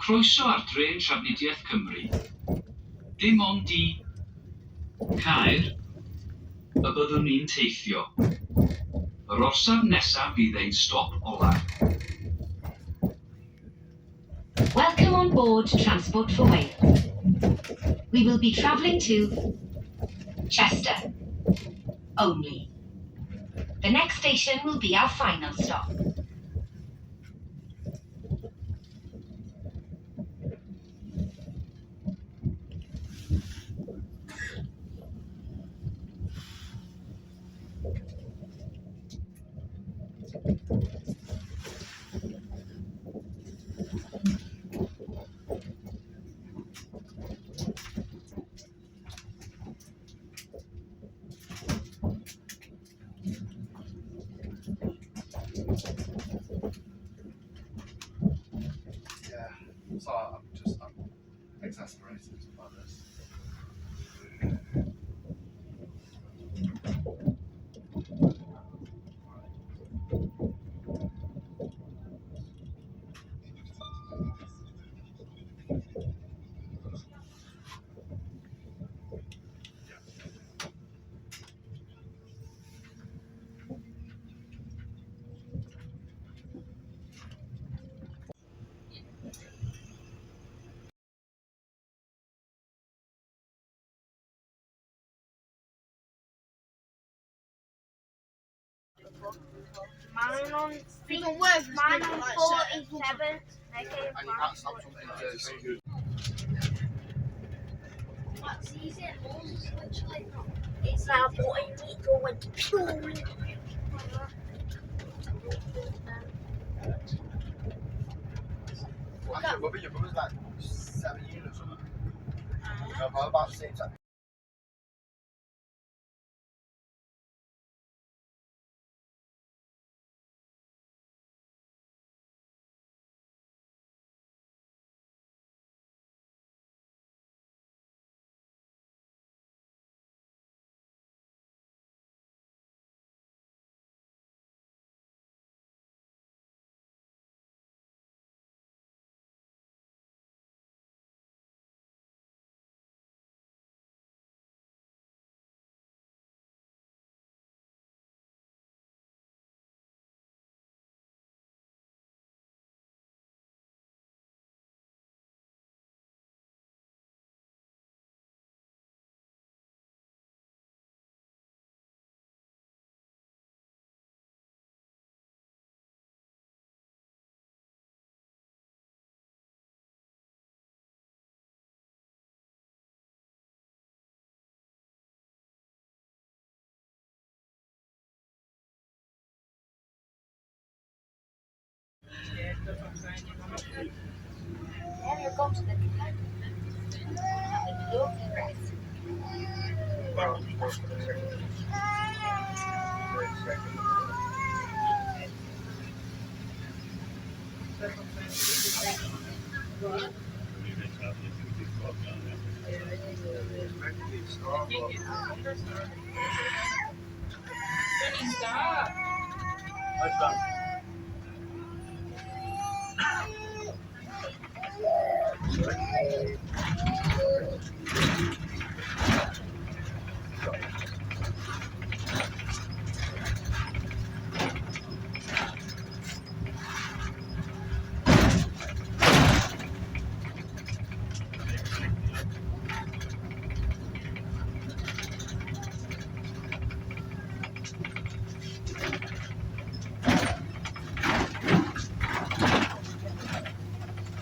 Croeso ar drên Trafnidiaeth Cymru. Dim ond i Caer y byddwn ni'n teithio. Yr orsaf nesaf fydd ein stop olaf. Welcome on board Transport for Wales. We will be travelling to Chester only. The next station will be our final stop. So I'm exasperated by this. Mine on Even worse, mine on like 47. And you can't stop something to That's easy. It's literally not. It's now what I need to go into pure. Your brother's like 7 years or something. So about the same time. Then you go to the and you rest.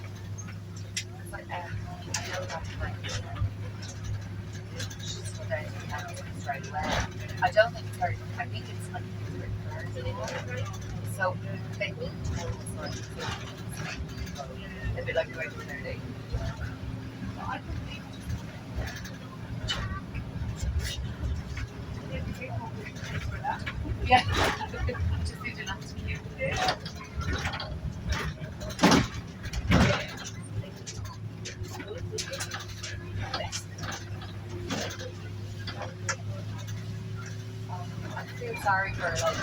It's like, I know that's like, she's still there, straight away. I don't think it's her, I think it's like hers anymore. So they moved to this one. A bit like going to their day. Yeah. Just need to not to cute. I feel sorry for like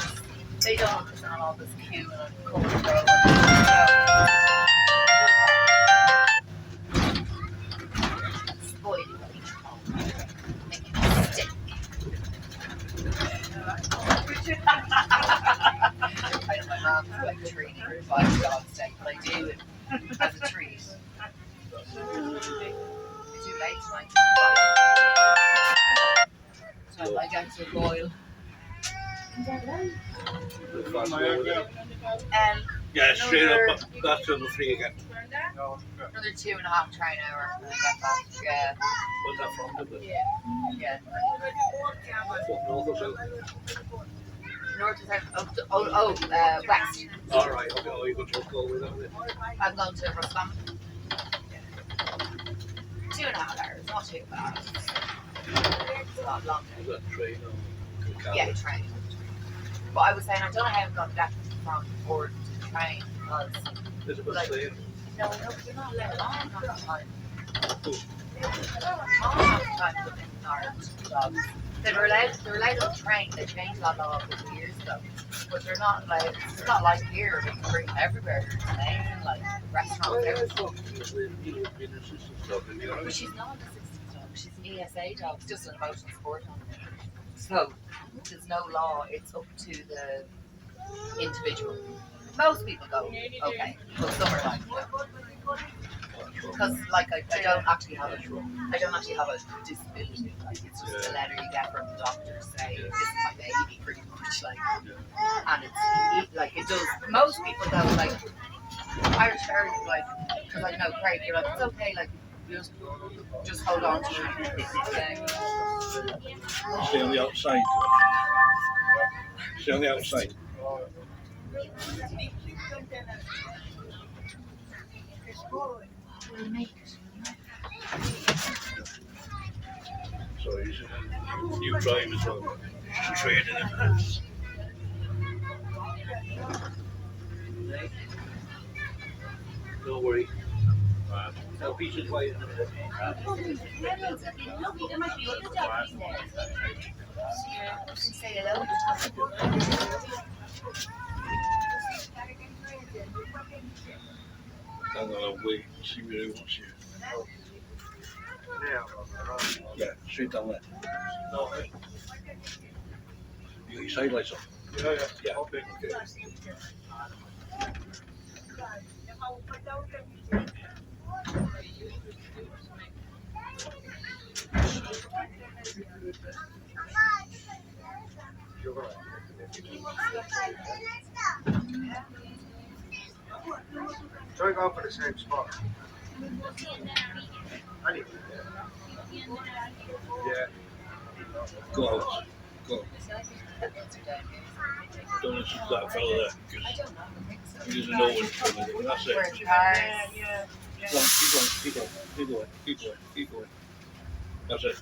they don't understand all this cute and cool girl. Spoil make it stick. I know my mom's like treating her to buy a dog steak, but I do it as a treat. It's too late tonight. So I got to boil. Yeah, straight up back to the free again. Another 2.5 train hour. And I got back. Yeah. What's that from? Is it? Yeah. From north or south? North to south. West. Alright, okay, oh, you got to go with it. I'm going to Rustam. 2.5 hours. Not too bad. It's not long. Is that train or car? Yeah, train. But I was saying, I don't know how I'm going to get from Ford to the train because There's a bus like- there. no, you're not allowed on half the time. Half the time within our jobs. They're allowed on the train. They changed that law a couple of years ago. But they're not like it's not like here. They can bring them everywhere. It's amazing, like restaurants, everything. But she's not an assistant dog. She's an ESA dog. It's just an emotional support dog. So there's no law. It's up to the individual. Most people go okay, but some are like because like I don't actually have a disability. Like it's just a letter you get from the doctor saying this is my baby, pretty much like, and it's like it does. Most people go like Irish Terriers, like because I know Craig, you're like it's okay, like just hold on to it. Stay on the outside. Stay on the outside. So he's a new drive as well. Training him. Don't worry. No pieces quiet in a minute. Say hello. I'm gonna wait and see where he wants you. Yeah, straight down there. No, you got your side lights on? Yeah. Okay. Try going for the same spot. Anyway. Yeah. Go out. Go. Don't listen to that fella there, because he doesn't know what's coming. That's it. Where's cars? Keep going. That's it.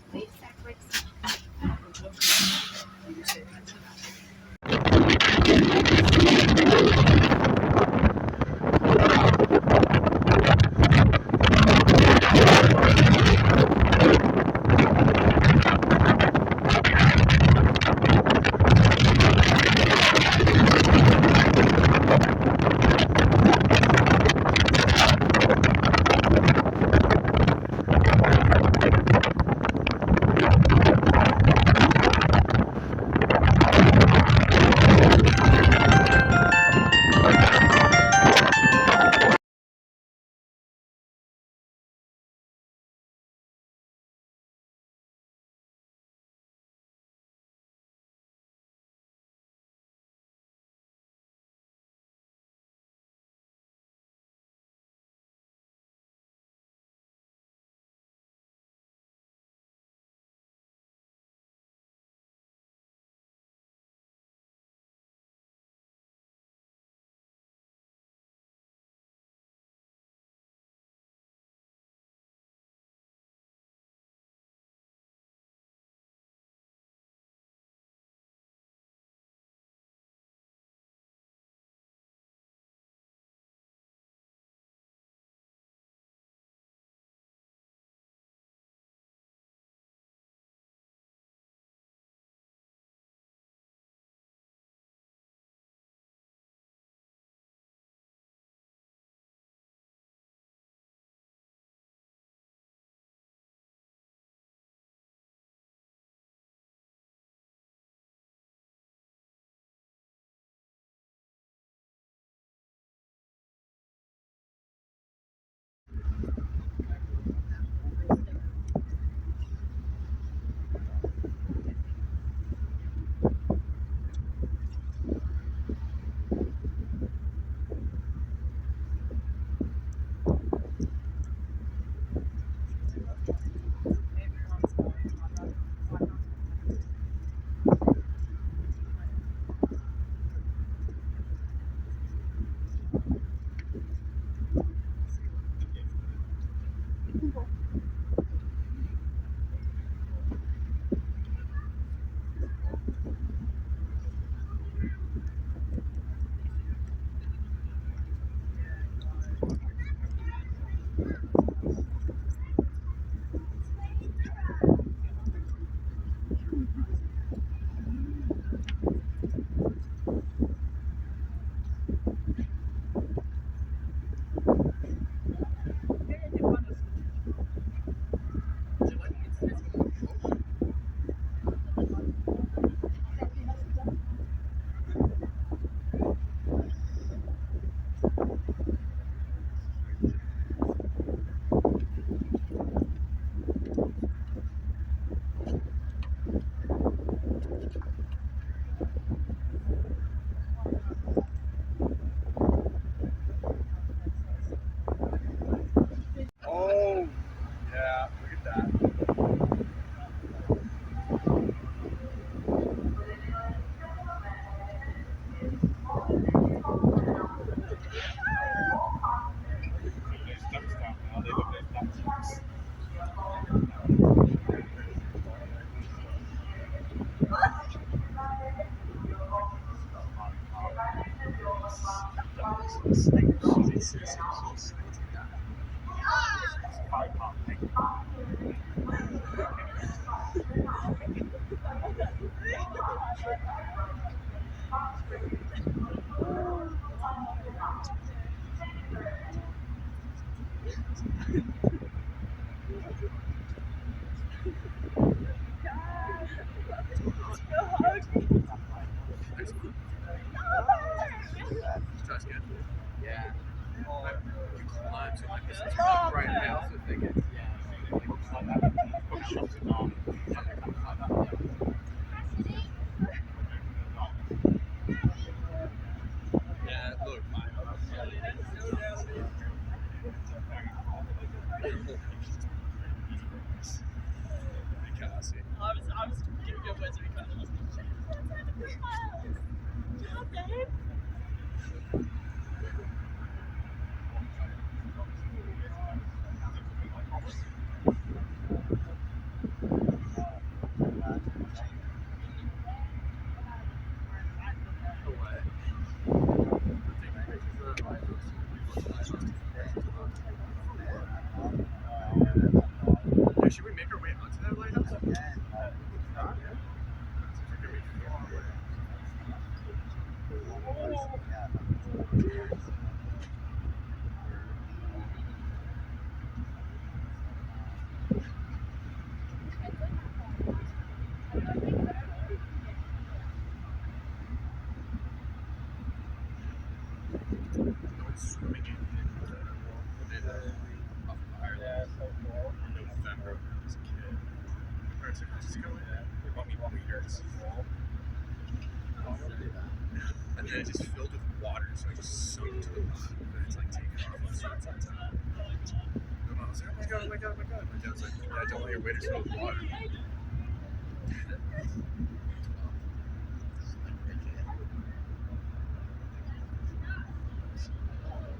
Oh, yeah, look at that. Yeah. You climb to like this right now, so thinking, yeah, look, should we make our way onto that lighthouse? Swimming in Ireland in November as a kid. Or it's just go in there. Bought me years. And then it just filled with water, so I just sunk to the bottom. And it's like taking off all sorts of time. And I was like, oh my god, oh my god, oh my god. My dad was like, yeah, don't let your waiter fill with water.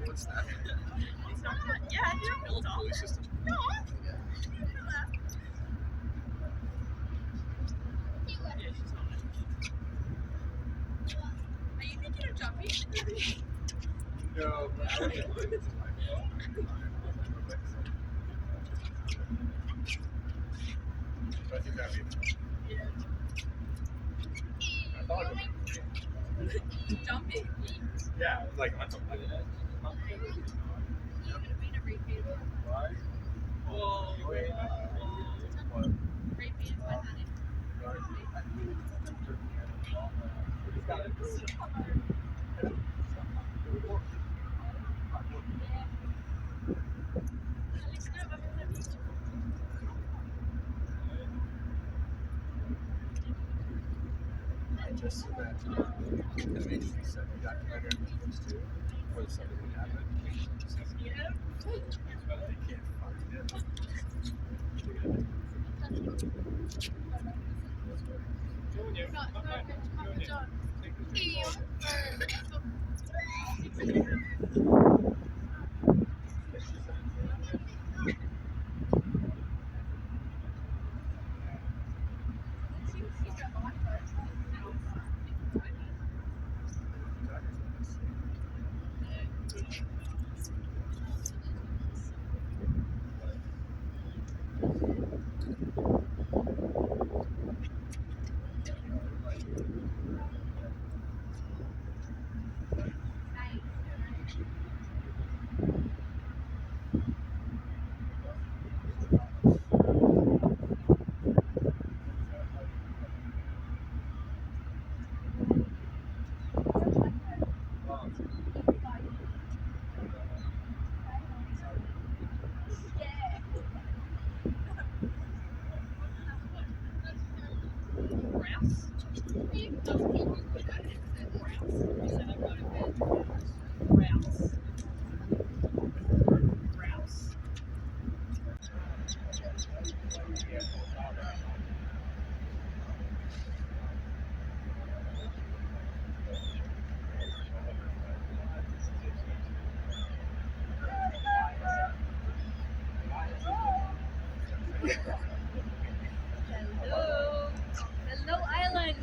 What's that? Yeah, you're built on. Police system. No. Are you thinking of jumping? No, but I think it's I think that'd be I thought it would Jumping? be. Yeah, like on something like that. Why? Whoa. What? I just said that it makes me sad. We documented things too, where the something would happen. They can't find it. Hello. Hello, Island.